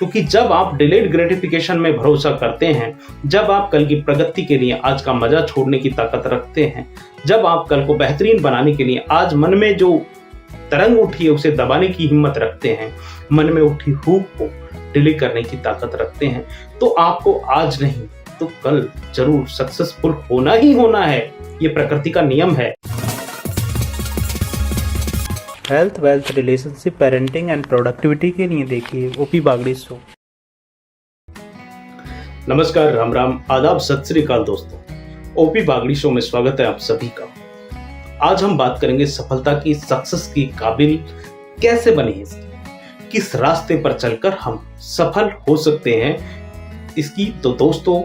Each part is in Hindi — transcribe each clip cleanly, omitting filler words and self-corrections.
क्योंकि जब आप डिलेड ग्रेटिफिकेशन में भरोसा करते हैं, जब आप कल की प्रगति के लिए आज का मजा छोड़ने की ताकत रखते हैं, जब आप कल को बेहतरीन बनाने के लिए आज मन में जो तरंग उठी है उसे दबाने की हिम्मत रखते हैं, मन में उठी हुक को डिलीट करने की ताकत रखते हैं, तो आपको आज नहीं तो कल जरूर सक्सेसफुल होना ही होना है। ये प्रकृति का नियम है। Health, wealth, relationship, parenting and productivity के लिए देखिए ओपी बागड़ी शो। नमस्कार, राम राम, आदाब, सत श्री अकाल दोस्तों। ओपी बागड़ी शो में स्वागत है आप सभी का। आज हम बात करेंगे सफलता की, सक्सेस की काबिल कैसे बने, किस रास्ते पर चलकर हम सफल हो सकते हैं इसकी। तो दोस्तों,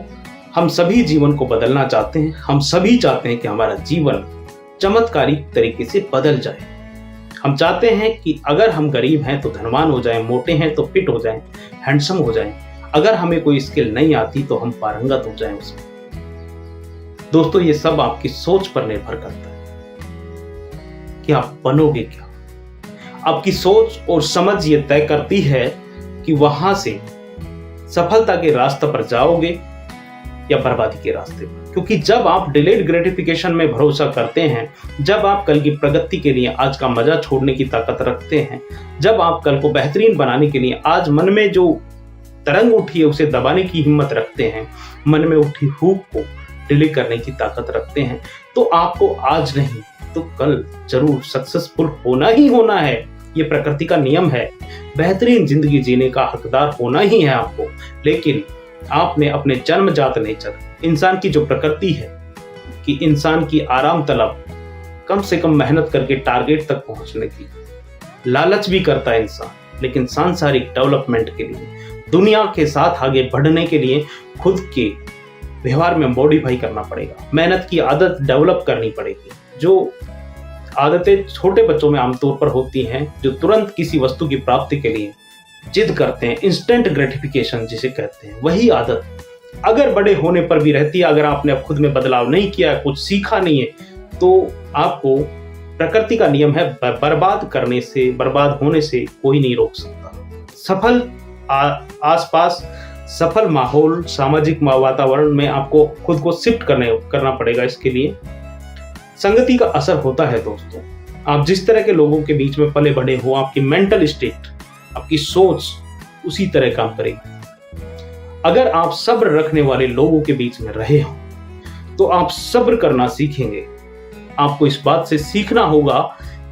हम सभी जीवन को बदलना चाहते हैं। हम सभी चाहते हैं कि हमारा जीवन चमत्कारिक तरीके से बदल जाए। हम चाहते हैं कि अगर हम गरीब हैं तो धनवान हो जाएं, मोटे हैं तो फिट हो जाएं, हैंडसम हो जाएं, अगर हमें कोई स्किल नहीं आती तो हम पारंगत हो जाएं उसमें। दोस्तों, ये सब आपकी सोच पर निर्भर करता है कि आप बनोगे क्या। आपकी सोच और समझ ये तय करती है कि वहां से सफलता के रास्ते पर जाओगे या बर्बादी के रास्ते पर। क्योंकि जब आप डिलेड ग्रेटिफिकेशन में भरोसा करते हैं, जब आप कल की प्रगति के लिए आज का मजा छोड़ने की ताकत रखते हैं, जब आप कल को बेहतरीन बनाने के लिए आज मन में जो तरंग उठी है उसे दबाने की हिम्मत रखते हैं, मन में उठी हुक को डिलीट करने की ताकत रखते हैं, तो आपको आज नहीं तो कल जरूर सक्सेसफुल होना ही होना है। ये प्रकृति का नियम है। बेहतरीन जिंदगी जीने का हकदार होना ही है आपको। लेकिन आपने अपने जन्मजात नेचर, इंसान की जो प्रकृति है कि इंसान की आराम तलब, कम से कम मेहनत करके टारगेट तक पहुंचने की लालच भी करता है इंसान, लेकिन सांसारिक डेवलपमेंट के लिए, दुनिया के साथ आगे बढ़ने के लिए खुद के व्यवहार में मॉडिफाई करना पड़ेगा। मेहनत की आदत डेवलप करनी पड़ेगी। जो आदतें छोटे बच्चों में आमतौर पर होती हैं, जो तुरंत किसी वस्तु की प्राप्ति के लिए जिद करते हैं, इंस्टेंट ग्रेटिफिकेशन जिसे कहते हैं, वही आदत अगर बड़े होने पर भी रहती है, अगर आपने खुद में बदलाव नहीं किया, कुछ सीखा नहीं है, तो आपको प्रकृति का नियम है, बर्बाद करने से, बर्बाद होने से कोई नहीं रोक सकता। सफल आसपास, सफल माहौल, सामाजिक वातावरण में आपको खुद को शिफ्ट करना पड़ेगा। इसके लिए संगति का असर होता है दोस्तों। आप जिस तरह के लोगों के बीच में पले बढ़े हो, आपकी मेंटल स्टेट, आपकी सोच उसी तरह काम करेगी। अगर आप सब्र रखने वाले लोगों के बीच में रहे हो तो आप सब्र करना सीखेंगे। आपको इस बात से सीखना होगा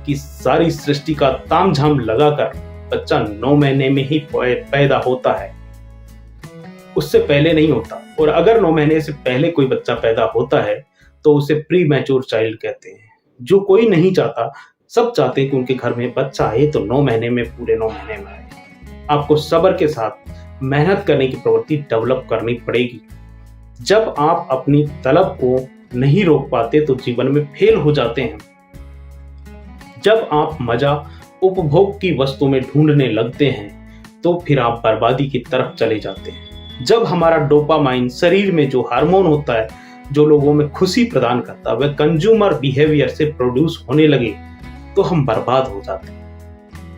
कि सारी सृष्टि का तामझाम लगाकर बच्चा 9 महीने में ही पैदा होता है, उससे पहले नहीं होता। और अगर 9 महीने से पहले कोई बच्चा पैदा होता है तो उसे प्री मैच्योर चाइल्ड कहते हैं। जो कोई नहीं चाहता, सब चाहते हैं कि उनके घर में बच्चा आए तो 9 महीने में, पूरे 9 महीने में आए। आपको सब्र के साथ मेहनत करने की प्रवृत्ति डेवलप करनी पड़ेगी। जब आप अपनी तलब को नहीं रोक पाते तो जीवन में फेल हो जाते हैं। जब आप मजा उपभोग की वस्तु में ढूंढने लगते हैं तो फिर आप बर्बादी की तरफ चले जाते हैं। जब हमारा डोपामाइन, शरीर में जो हार्मोन होता है जो लोगों में खुशी प्रदान करता है, वह कंज्यूमर बिहेवियर से प्रोड्यूस होने लगे तो हम बर्बाद हो जाते हैं।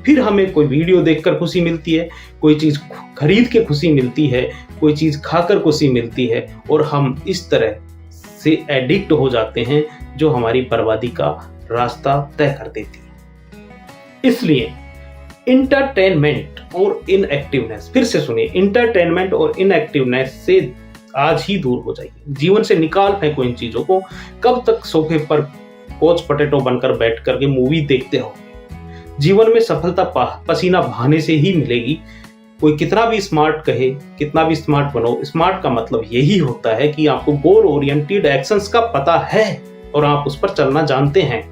फिर हमें कोई वीडियो देखकर खुशी मिलती है, कोई चीज खरीद के खुशी मिलती है, कोई चीज खाकर खुशी मिलती है, और हम इस तरह से एडिक्ट हो जाते हैं जो हमारी बर्बादी का रास्ता तय कर देती है। इसलिए इंटरटेनमेंट और इनएक्टिवनेस, फिर से सुनिए, इंटरटेनमेंट और इनएक्टिवनेस से आज ही दूर हो जाइए। जीवन से निकाल फेंको इन चीजों को। कब तक सोफे पर कोच पोटैटो बनकर बैठ करके मूवी देखते हो? जीवन में सफलता पसीना बहाने से ही मिलेगी। कोई कितना भी स्मार्ट कहे, कितना भी स्मार्ट बनो, स्मार्ट का मतलब यही होता है कि आपको गोल ओरिएंटेड एक्शंस का पता है और आप उस पर चलना जानते हैं।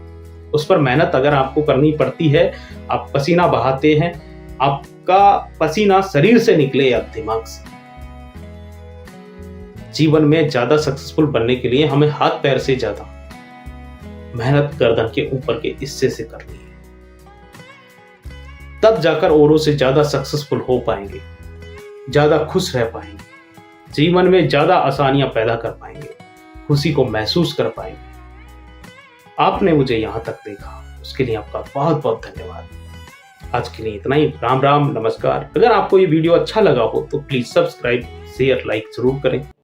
उस पर मेहनत अगर आपको करनी पड़ती है, आप पसीना बहाते हैं, आपका पसीना शरीर से निकले या दिमाग से। जीवन में ज्यादा सक्सेसफुल बनने के लिए हमें हाथ पैर से ज्यादा मेहनत गर्दन के ऊपर के हिस्से से करनी है। तब जाकर औरों से ज्यादा सक्सेसफुल हो पाएंगे, ज्यादा खुश रह पाएंगे, जीवन में ज्यादा आसानियां पैदा कर पाएंगे, खुशी को महसूस कर पाएंगे। आपने मुझे यहां तक देखा, उसके लिए आपका बहुत बहुत धन्यवाद। आज के लिए इतना ही। राम राम, नमस्कार। अगर आपको ये वीडियो अच्छा लगा हो तो प्लीज सब्सक्राइब, शेयर, लाइक जरूर करें।